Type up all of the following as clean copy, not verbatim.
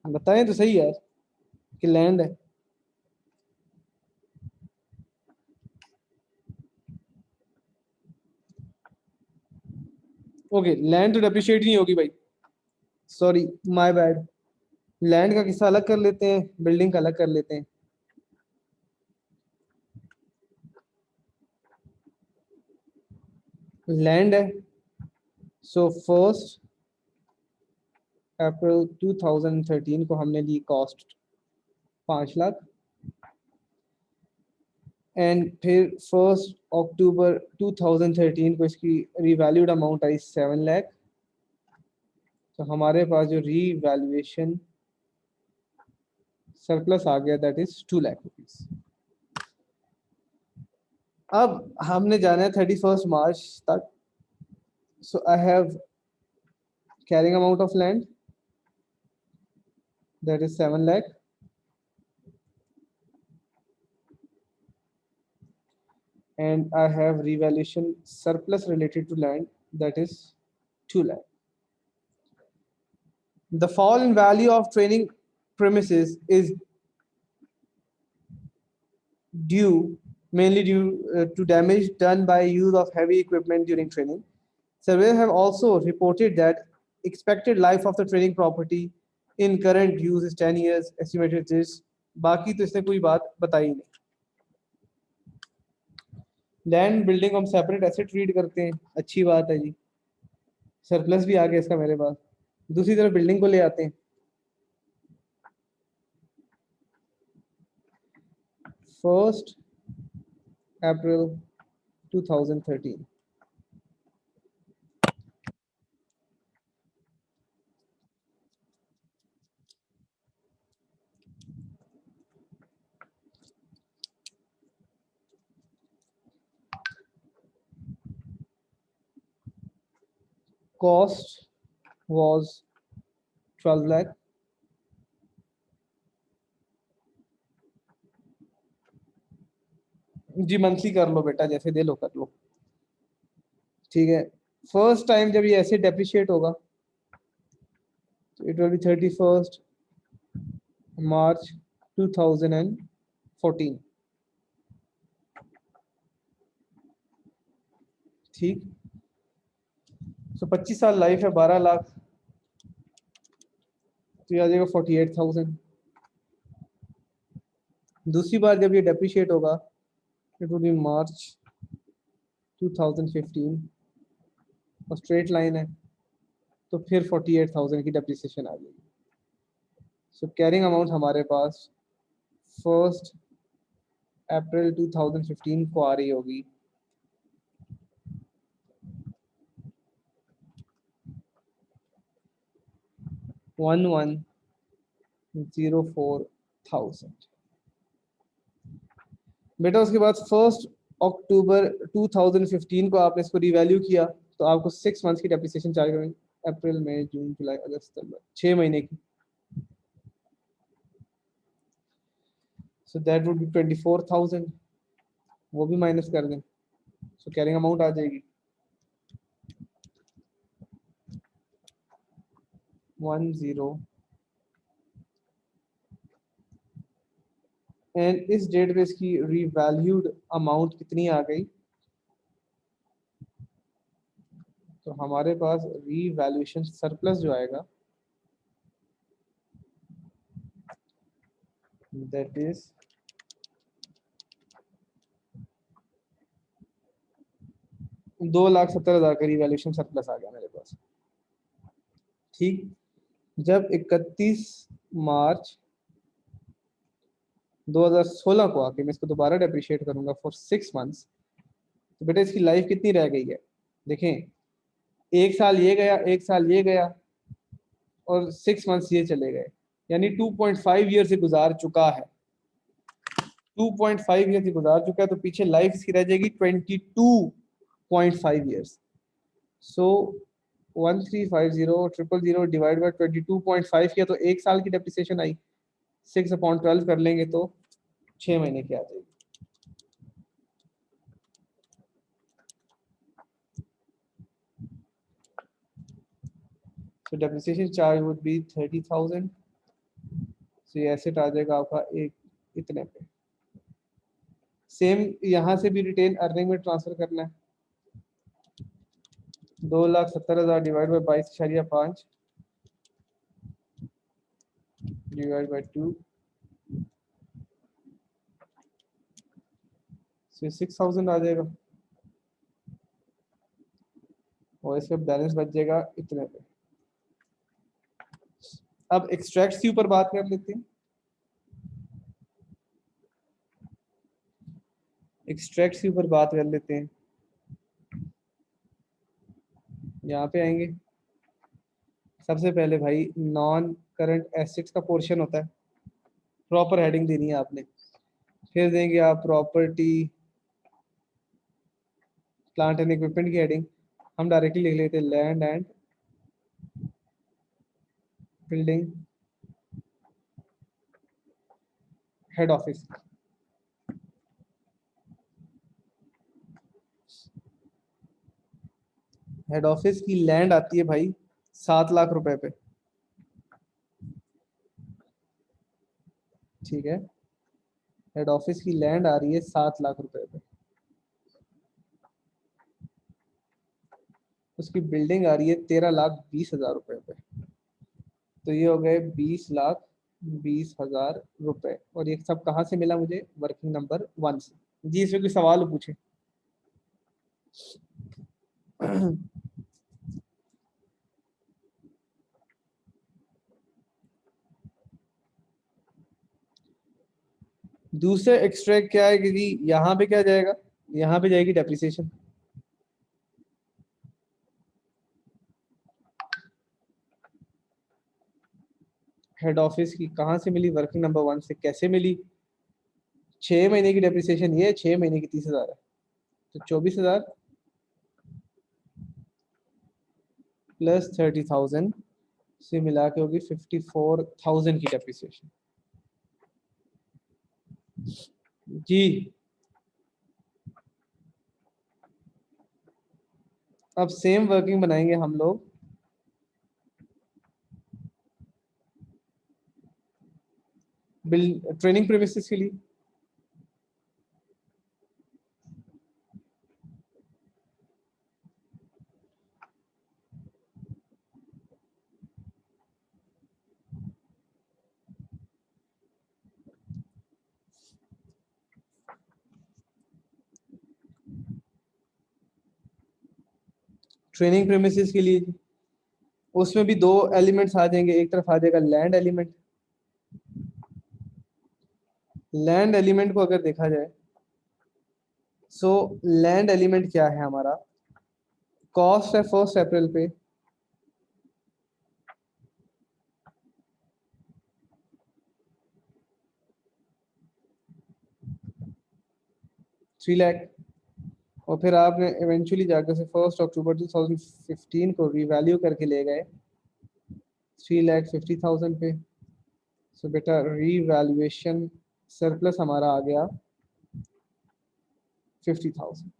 बताएं तो सही यार कि लैंड है। ओके, लैंड तो डेप्रिशिएट नहीं होगी भाई, सॉरी, माय बैड। लैंड का किस्सा अलग कर लेते हैं, बिल्डिंग का अलग कर लेते हैं। लैंड है, सो फर्स्ट अप्रैल 2013 को हमने ली कॉस्ट 5 लाख, एंड फिर फर्स्ट अक्टूबर 2013 को इसकी रीवैल्यूड अमाउंट आई 7 लाख। तो हमारे पास जो रीवैल्यूएशन सरप्लस आ गया दैट इज 2 लाख रुपीज। अब हमने जाना है 31 मार्च तक। So I have carrying amount of land that is 7 lakh, and I have revaluation surplus related to land that is 2 lakh. The fall in value of training premises is due mainly due to damage done by use of heavy equipment during training. Surveyors have also reported that expected life of the training property in current use is 10 years. Estimated is बाकी तो इसने कोई बात बताई नहीं। Land building हम separate asset treat करते हैं, अच्छी बात है जी, सरप्लस भी आ गया इसका मेरे पास। दूसरी तरफ बिल्डिंग को ले आते हैं। First April 2013, cost was 12 lakh, जी मंथली कर लो बेटा, जैसे दे लो कर लो, ठीक है। फर्स्ट टाइम जब ये ऐसे डेप्रिशिएट होगा तो इट विल बी 31 मार्च 2014, ठीक। सो 25 साल लाइफ है, 12 लाख, तो ये आ जाएगा 48,000। दूसरी बार जब ये डेप्रिशिएट होगा इट विल बी मार्च 2015, और स्ट्रेट लाइन है तो फिर 48,000 की डेप्रिसिएशन आ जाएगी। सो कैरिंग अमाउंट हमारे पास फर्स्ट अप्रैल 2015 को आ रही होगी 1104,000। बेटा उसके बाद फर्स्ट अक्टूबर 2015 को आपने इसको रिवैल्यू किया तो आपको 6 मंथ्स की डेप्रिसिएशन चार्ज करेंगे, अप्रैल मई जून जुलाई अगस्त सितंबर, 6 महीने की। सो दैट वुड बी 24,000, वो भी माइनस कर दें, सो कैरिंग अमाउंट आ जाएगी 10, एंड इस डेट पे इसकी रीवैल्यूड अमाउंट कितनी आ गई, तो हमारे पास रीवैल्यूएशन सरप्लस जो आएगा दैट इज 2,70,000 का रीवैल्यूएशन सरप्लस आ गया मेरे पास, ठीक। जब 31 मार्च 2016 को आके मैं इसको दोबारा डेप्रिशिएट करूंगा फॉर 6 मंथ्स, तो बेटा इसकी लाइफ कितनी रह गई है, देखें, 1 साल ये गया, 1 साल ये गया, और 6 मंथ्स ये चले गए, यानी 2.5 ईयर से गुजार चुका है, 2.5 ईयर से गुजार चुका है, तो पीछे लाइफ इसकी रह जाएगी 22.5 ईयर्स। सो 1350,000 डिवाइड बाई 22.5 किया तो 1 साल की डेप्रिसिएशन आई, 6/12 कर लेंगे तो 6 महीने की आ जाएगी। So depreciation charge would be 30,000 तो ये एसेट आ जाएगा आपका एक इतने पे। सेम यहाँ से भी रिटेन अर्निंग में ट्रांसफर करना है। 2,70,000 डिवाइड बाई 22.5 डिवाइड बाई 2, 6,000 आ जाएगा और इसका बैलेंस बच जाएगा इतने पे। अब एक्सट्रैक्ट्स के ऊपर बात कर लेते हैं। एक्सट्रैक्ट्स के ऊपर बात कर लेते हैं। यहाँ पे आएंगे, सबसे पहले भाई नॉन करंट एसेट्स का पोर्शन होता है, प्रॉपर हेडिंग देनी है आपने। फिर देंगे आप प्रॉपर्टी प्लांट एंड इक्विपमेंट की हेडिंग। हम डायरेक्टली लिख लेते हैं land and building head office. Head office की लैंड आती है भाई 7 लाख रुपए पे, ठीक है। हेड ऑफिस की लैंड आ रही है 7 लाख रुपए पे। उसकी बिल्डिंग आ रही है 13,20,000 रुपए पे। तो ये हो गए 20,20,000 रुपए। और ये सब कहाँ से मिला मुझे? वर्किंग नंबर 1 से। जी इसमें कोई सवाल हो पूछे? दूसरे एक्सट्रैक्ट क्या है कि जी यहाँ पे क्या जाएगा? यहाँ पे जाएगी डेप्रिसिएशन। हेड ऑफिस की कहाँ से मिली? वर्किंग नंबर 1 से। कैसे मिली? 6 महीने की डेप्रिसिएशन ये, 6 महीने की 30,000 है, तो 24,000 प्लस 30,000 से मिला के होगी 54,000 की डेप्रिसिएशन। जी अब सेम वर्किंग बनाएंगे हम लोग। बिल ट्रेनिंग प्रीमिसेस के लिए। ट्रेनिंग प्रीमिसेस के लिए उसमें भी दो एलिमेंट्स आ जाएंगे। एक तरफ आ जाएगा लैंड एलिमेंट। लैंड एलिमेंट को अगर देखा जाए, सो लैंड एलिमेंट क्या है हमारा? कॉस्ट है 1 अप्रैल पे, थ्री लैख। और फिर आपने इवेंचुअली जाकर से 1 अक्टूबर 2015 को रिवैल्यू करके ले गए 3,50,000 पे। सो बेटा रीवैल्यूएशन सरप्लस हमारा आ गया 50,000।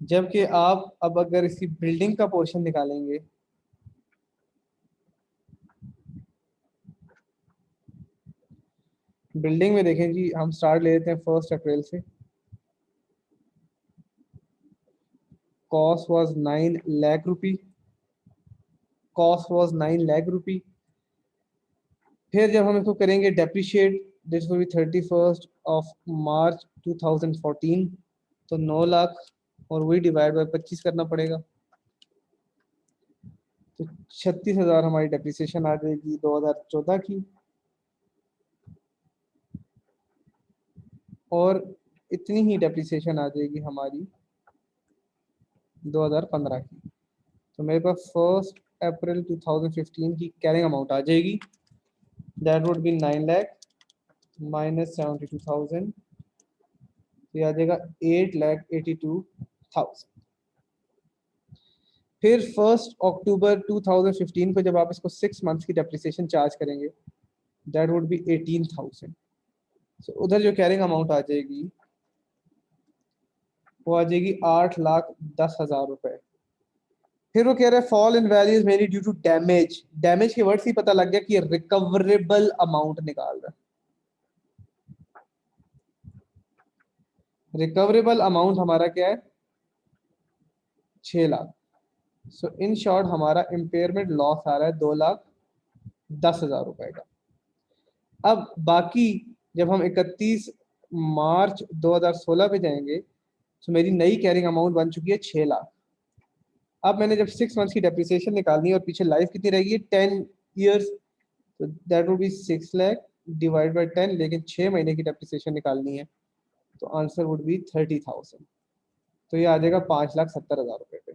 जबकि आप अब अगर इसकी बिल्डिंग का पोर्शन निकालेंगे, बिल्डिंग में देखें जी, हम स्टार्ट ले लेते हैं 1 अप्रैल से। Cost was 9 lakh rupee. Cost was 9 lakh rupee. फिर जब हम इसको करेंगे depreciate, this will be 31 March 2014, तो 9 लाख और वही डिवाइड बाय 25 करना पड़ेगा। तो 36,000 हमारी डेप्रिसिएशन आ जाएगी 2014 की। और इतनी ही डेप्रिसिएशन आ जाएगी हमारी 2015 की। तो मेरे पास 1 अप्रैल 2015 की कैरिंग अमाउंट आ जाएगी, that would be 9 lakh minus 72,000, ये आ जाएगा 8,82,000। फिर 1 अक्टूबर 2015 को जब आप इसको 6 मंथ्स की डेप्रिसिएशन चार्ज करेंगे, दैट वुड बी 18,000। सो उधर जो कैरिंग अमाउंट आ जाएगी वो आ जाएगी 8,10,000 रुपए। फिर वो कह रहा है fall in value is mainly due to damage. Damage के वर्ड से ही पता लग गया कि रिकवरेबल अमाउंट निकाल रहा है। रिकवरेबल अमाउंट हमारा क्या है? 6 लाख। सो इन शॉर्ट हमारा इम्पेयरमेंट लॉस आ रहा है 2,10,000 रुपए का। अब बाकी जब हम 31 मार्च 2016 पे जाएंगे तो मेरी नई कैरिंग अमाउंट बन चुकी है 6 लाख। अब मैंने जब 6 मंथ्स की डेप्रिसिएशन निकालनी है और पीछे लाइफ कितनी रहेगी 10 ईयर्स, तो that would be 6 lakh divide by 10, लेकिन 6 महीने की डेप्रिसिएशन निकालनी है तो आंसर वुड बी 30,000। तो ये आ जाएगा 5,70,000 रुपए पे।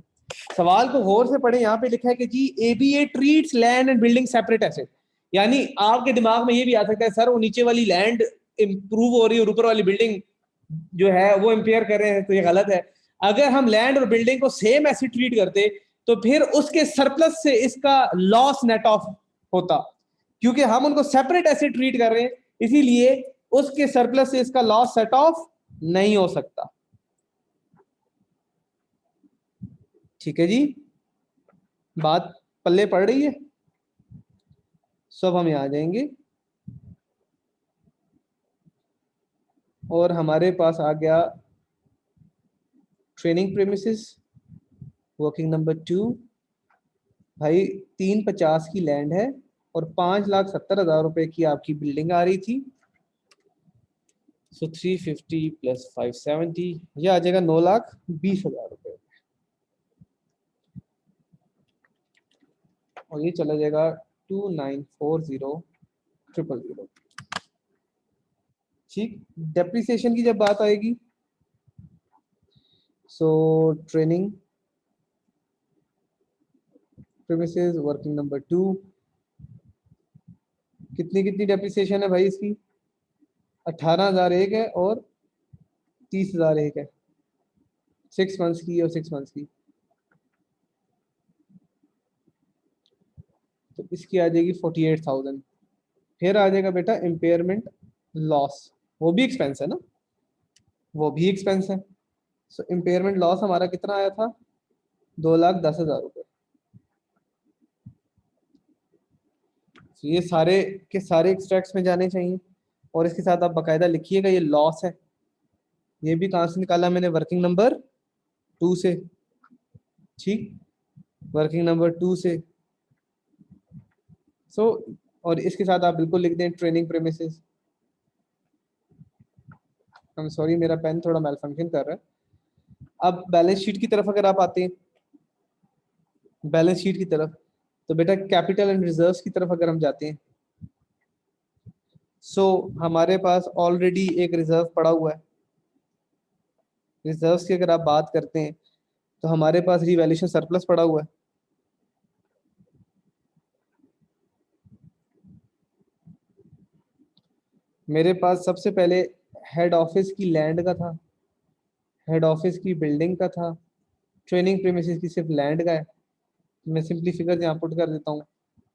सवाल को गौर से पढ़े, यहाँ पे लिखा है कि जी एबीए treats land and building separate asset. यानी आपके दिमाग में ये भी आ सकता है सर वो नीचे वाली लैंड इंप्रूव हो रही है और ऊपर वाली बिल्डिंग जो है वो इंपेयर कर रहे हैं, तो ये गलत है। अगर हम लैंड और बिल्डिंग को सेम ऐसे ट्रीट करते तो फिर उसके सरप्लस से इसका लॉस नेट ऑफ होता, क्योंकि हम उनको सेपरेट ऐसे ट्रीट कर रहे हैं इसीलिए उसके सरप्लस से इसका लॉस सेट ऑफ नहीं हो सकता। ठीक है जी, बात पल्ले पड़ रही है? सब हम यहाँ आ जाएंगे और हमारे पास आ गया ट्रेनिंग प्रेमिसेस वर्किंग नंबर 2। भाई 350 की लैंड है और 5,70,000 रुपए की आपकी बिल्डिंग आ रही थी। सो 350 प्लस 570 ये आ जाएगा 9,20,000 रुपए और ये चला जाएगा 2940,000। ठीक, डेप्रिसिएशन की जब बात आएगी so training premises working number 2 कितनी कितनी डेप्रिसिएशन है भाई इसकी? 18,000 एक है और 30,000 एक है, 6 मंथ्स की और 6 मंथ्स की। तो इसकी आ जाएगी 48,000। फिर आ जाएगा बेटा इम्पेयरमेंट लॉस, वो भी एक्सपेंस है ना, वो भी एक्सपेंस है। सो इम्पेयरमेंट लॉस हमारा कितना आया था? 2,10,000 रुपए। तो ये सारे के सारे एक्सट्रैक्ट्स में जाने चाहिए और इसके साथ आप बाकायदा लिखिएगा ये लॉस है। ये भी कहाँ से निकाला मैंने? वर्किंग नंबर 2 से। ठीक, वर्किंग नंबर 2 से। सो और इसके साथ आप बिल्कुल लिख दें training premises. I am sorry मेरा पेन थोड़ा मेल फंक्शन कर रहा है। अब बैलेंस शीट की तरफ अगर आप आते हैं, बैलेंस शीट की तरफ, तो बेटा कैपिटल एंड रिजर्व्स की तरफ अगर हम जाते हैं सो हमारे पास ऑलरेडी एक रिजर्व पड़ा हुआ है। रिजर्व्स की अगर आप बात करते हैं तो हमारे पास रिवैल्यूएशन सरप्लस पड़ा हुआ है। मेरे पास सबसे पहले हेड ऑफिस की लैंड का था, हेड ऑफिस की बिल्डिंग का था, ट्रेनिंग प्रीमिसेस की सिर्फ लैंड का है। मैं सिंपली फिगर यहाँ पुट कर देता हूँ,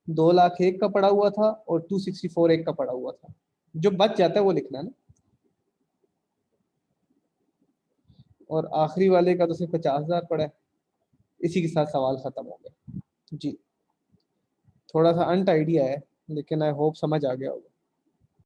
2,00,000 एक का पड़ा हुआ था और 264 एक का पड़ा हुआ था। जो बच जाता है वो लिखना है ना, और आखिरी वाले का तो सिर्फ 50,000 पड़ा है। इसी के साथ सवाल खत्म हो गया जी। थोड़ा सा अनटाइडी है लेकिन आई होप समझ आ गया होगा।